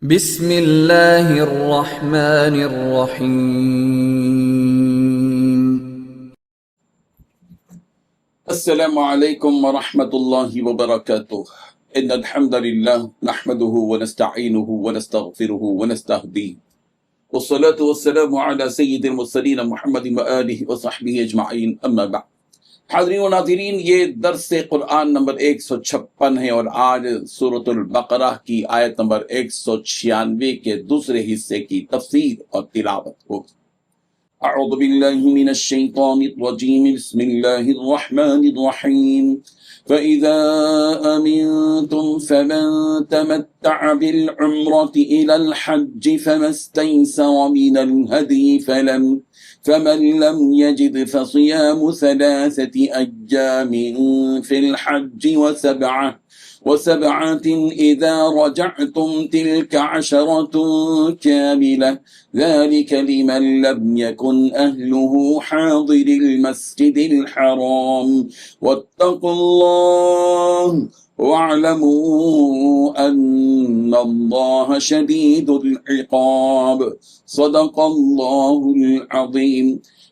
بسم اللہ الرحمن الرحیم۔ السلام علیکم ورحمۃ اللہ وبرکاتہ۔ ان الحمد للہ نحمده ونستعینه ونستغفره ونستهدیه والصلاة والسلام علی سید المرسلین محمد وآلہ وصحبہ اجمعین، اما بعد۔ حاضرین و ناظرین، یہ درس قرآن نمبر 156 ہے اور آج سورۃ البقرہ کی آیت نمبر 196 کے دوسرے حصے کی تفسیر اور تلاوت ہوگی۔ اعوذ باللہ من الشیطان الرجیم، بسم اللہ الرحمن الرحیم۔ فَإِذَا أَمِنْتُمْ فَمَنْ تَمَتَّعَ بِالْعُمْرَةِ إِلَى الْحَجِّ فَمَا اسْتَيْسَرَ مِنَ الْهَدْيِ فمن لم يجد فصيام 3 أيام في الحج وسبعة إذا رجعتم تلك 10 كاملة ذلك لمن لم يكن أهله حاضر المسجد الحرام واتقوا الله وَاعْلَمُوا أَنَّ اللَّهَ شَدِيدُ الْعِقَابِ۔ صدق اللہ العظیم۔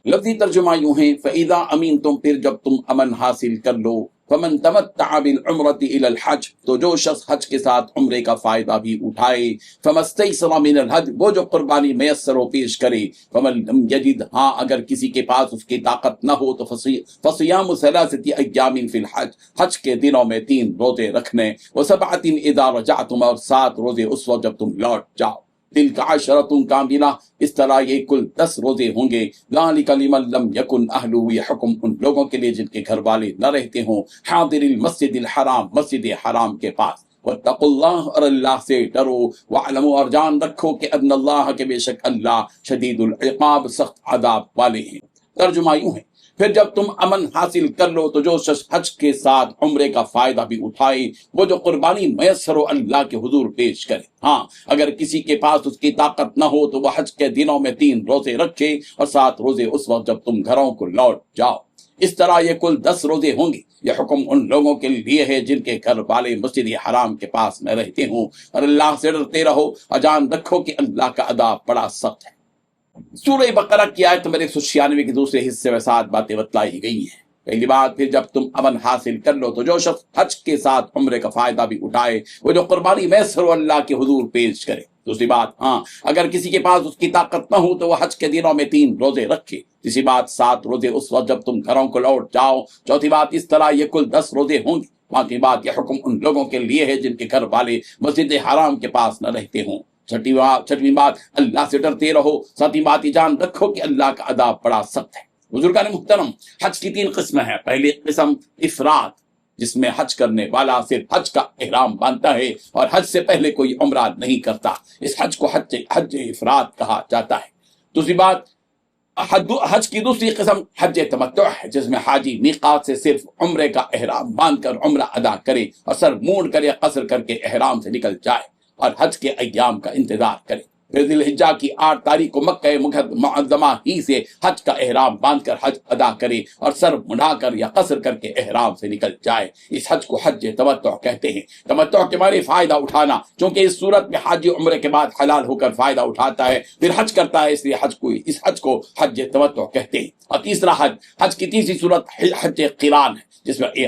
لفظی ترجمہ یوں ہے، فَإِذَا أَمِنْتُمْ، پھر جب تم امن حاصل کر لو، فَمَنْ تَمَتَّعَ بِالْعُمْرَةِ إِلَى الْحَجِّ، تو جو شخص حج کے ساتھ عمرے کا فائدہ بھی اٹھائے، فَمَا اسْتَيْسَرَ مِنَ الْهَدْيِ، وہ جو قربانی میسر و پیش کرے، فَمَنْ لَمْ يَجِدْ، ہاں اگر کسی کے پاس اس کی طاقت نہ ہو تو فَصِيَامُ 3 أَيَّامٍ فِي الْحَجِّ، حج کے دنوں میں 3 روزے رکھنے، وَسَبْعَةٍ إِذَا رَجَعْتُمْ، اور 7 روزے اس وقت جب تم لوٹ جاؤ، تِلْکَ 10 کاملہ، اس طرح یہ کل 10 روزے ہوں گے، ذَلِکَ لِمَن لَّمْ يَكُنْ أَهْلُهُ، یہ حکم ان لوگوں کے لیے جن کے گھر والے نہ رہتے ہوں حاضر المسجد الحرام، مسجد حرام کے پاس۔ واتقوا اللہ، اور اللہ سے ڈرو، وَاعْلَمُوا، اور جان رکھو کہ ان اللہ، کہ بے شک اللہ شدید العقاب، سخت عذاب والے ہیں۔ ترجمہ یوں ہے، پھر جب تم امن حاصل کر لو تو جو شخص حج کے ساتھ عمرے کا فائدہ بھی اٹھائے، وہ جو قربانی میسر و اللہ کے حضور پیش کرے، ہاں اگر کسی کے پاس اس کی طاقت نہ ہو تو وہ حج کے دنوں میں 3 روزے رکھے اور 7 روزے اس وقت جب تم گھروں کو لوٹ جاؤ، اس طرح یہ کل 10 روزے ہوں گے۔ یہ حکم ان لوگوں کے لیے ہے جن کے گھر والے مسجد حرام کے پاس نہ رہتے ہوں، اور اللہ سے ڈرتے رہو اور جان رکھو کہ اللہ کا عذاب بڑا سخت ہے۔ سورہ بقرہ کی آیت نمبر 196 کے دوسرے حصے میں 7 باتیں بتلائی گئی ہیں۔ پہلی بات، پھر جب تم امن حاصل کر لو تو جو شخص حج کے ساتھ عمرے کا فائدہ بھی اٹھائے، وہ جو قربانی میسر و اللہ کے حضور پیش کرے۔ دوسری بات، ہاں اگر کسی کے پاس اس کی طاقت نہ ہو تو وہ حج کے دنوں میں 3 روزے رکھے۔ تیسری بات، 7 روزے اس وقت جب تم گھروں کو لوٹ جاؤ۔ چوتھی بات، اس طرح یہ کل 10 روزے ہوں گے۔ پانچویں بات، یہ حکم ان لوگوں کے لیے ہے جن کے گھر والے مسجد حرام کے پاس نہ رہتے ہوں۔ چھٹویں بات، اللہ سے ڈرتے رہو۔ ساتویں بات، یہ جان رکھو کہ اللہ کا عذاب بڑا سخت ہے۔ بزرگان محترم، حج کی 3 قسمیں ہیں۔ پہلی قسم افراد، جس میں حج کرنے والا صرف حج کا احرام باندھتا ہے اور حج سے پہلے کوئی عمرہ نہیں کرتا، اس حج کو حج افراد کہا جاتا ہے۔ دوسری بات، حج کی دوسری قسم حج تمتع ہے، جس میں حاجی میقات سے صرف عمرے کا احرام باندھ کر عمرہ ادا کرے اور سر مونڈ کر یا قصر کر کے احرام سے نکل جائے اور حج کے ایام کا انتظار کرے۔ پھر ذی الحجہ کی 8 تاریخ کو مکہ معظمہ ہی سے حج کا احرام باندھ کر حج ادا کرے اور سر مڑا کر یا قصر کر کے احرام سے نکل جائے۔ اس حج کو حج تمتع کہتے ہیں۔ تمتع کے معنی فائدہ اٹھانا، چونکہ اس صورت میں حاجی عمرے کے بعد حلال ہو کر فائدہ اٹھاتا ہے پھر حج کرتا ہے، اس لیے اس حج کو حج تمتع کہتے ہیں۔ اور تیسرا حج کی تیسری صورت حج قران ہے،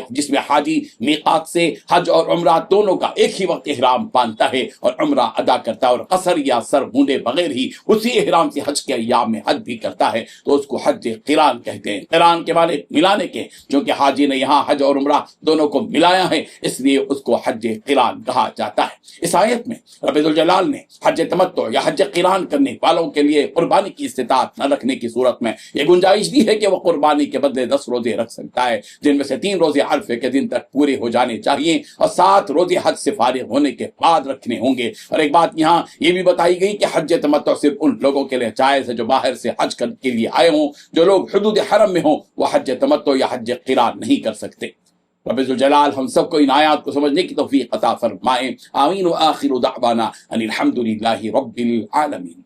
جس میں حاجی میقات سے حج اور عمرہ دونوں کا ایک ہی وقت احرام باندھتا ہے اور عمرہ ادا کرتا ہے اور قصر یا سر مونڈے بغیر ہی اسی احرام سے حج کے ایام میں حج بھی کرتا ہے، تو اس کو حج قران کہتے ہیں۔ قران کے معنی ملانے کے، چونکہ حاجی نے یہاں حج اور عمرہ دونوں کو ملایا ہے اس لیے اس کو حج قران کہا جاتا ہے۔ اس آیت میں رب ذوالجلال نے حج تمتع یا حج قران کرنے والوں کے لیے قربانی کی استطاعت نہ رکھنے کی صورت میں یہ گنجائش دی ہے کہ وہ قربانی کے بدلے 10 روزے رکھ سکتا ہے، جن میں سے 3 روزے عرفے کے دن تک پورے ہو جانے چاہیے اور 7 روزے حج سے فارغ ہونے کے بعد رکھنے ہوں گے۔ اور ایک بات یہاں یہ بھی بتائی گئی کہ حج تمتع صرف ان لوگوں کے لیے جائز ہے جو باہر سے حج کے لیے آئے ہوں۔ جو لوگ حدود حرم میں ہوں وہ حج تمتع یا حج قران نہیں کر سکتے۔ رب ذوالجلال ہم سب کو ان آیات کو سمجھنے کی توفیق عطا فرمائے، آمین۔ وآخر دعوانا ان الحمد للہ رب العالمین۔